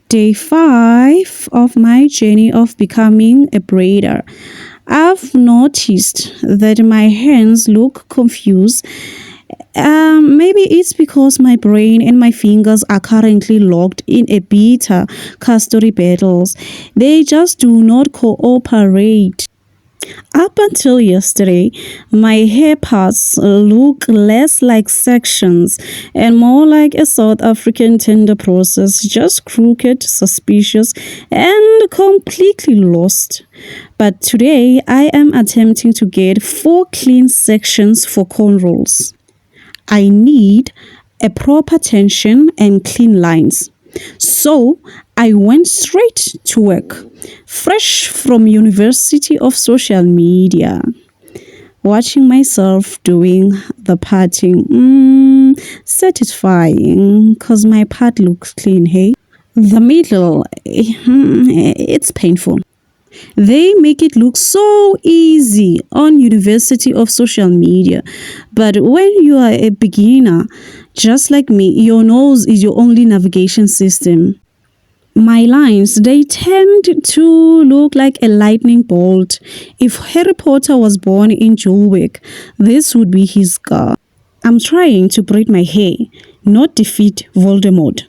Day 5 of my journey of becoming a braider. I've noticed that my hands look confused. Maybe it's because my brain and my fingers are currently locked in a bitter custody battles. They just do not cooperate. Up until yesterday, my hair parts look less like sections and more like a South African tender process, just crooked, suspicious, and completely lost. But today, I am attempting to get 4 clean sections for cornrows. I need a proper tension and clean lines. So I went straight to work, fresh from University of Social Media, watching myself doing the parting. Satisfying, cause my part looks clean, hey? The middle, it's painful. They make it look so easy on University of Social Media. But when you are a beginner, just like me, your nose is your only navigation system. My lines, they tend to look like a lightning bolt. If Harry Potter was born in Joburg, this would be his scar. I'm trying to braid my hair, not defeat Voldemort.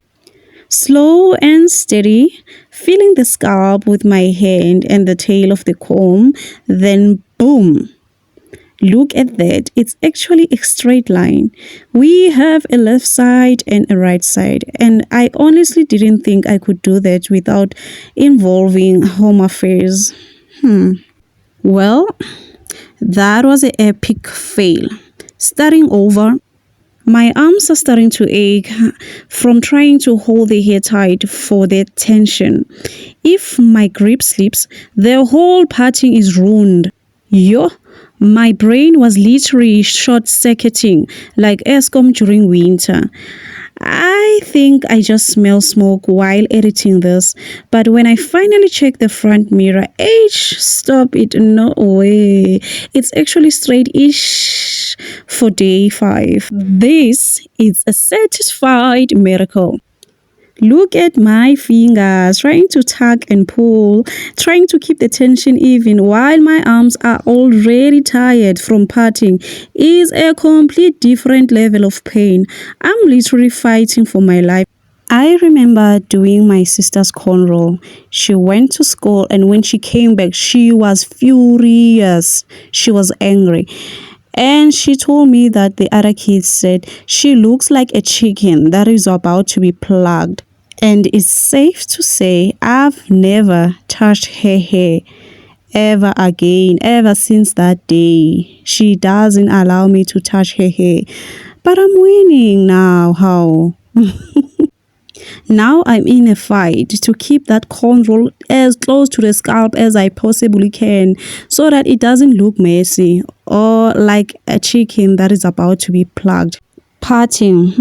Slow and steady, feeling the scalp with my hand and the tail of the comb, then boom. Look at that, it's actually a straight line. We have a left side and a right side, and I honestly didn't think I could do that without involving home affairs. Well, that was an epic fail. Starting over, my arms are starting to ache from trying to hold the hair tight for the tension. If my grip slips, the whole parting is ruined. Yo, my brain was literally short-circuiting like Escom during winter. I think I just smell smoke while editing this, but when I finally checked the front mirror, stop it, no way. It's actually straight-ish for day 5. This is a satisfied miracle. Look at my fingers, trying to tug and pull, trying to keep the tension even while my arms are already tired from parting is a complete different level of pain. I'm literally fighting for my life. I remember doing my sister's cornrow. She went to school and when she came back, she was furious. She was angry. And she told me that the other kids said she looks like a chicken that is about to be plugged. And it's safe to say I've never touched her hair ever again, ever since that day. She doesn't allow me to touch her hair. But I'm winning now. How? Now I'm in a fight to keep that cornrow as close to the scalp as I possibly can so that it doesn't look messy or like a chicken that is about to be plugged. Parting.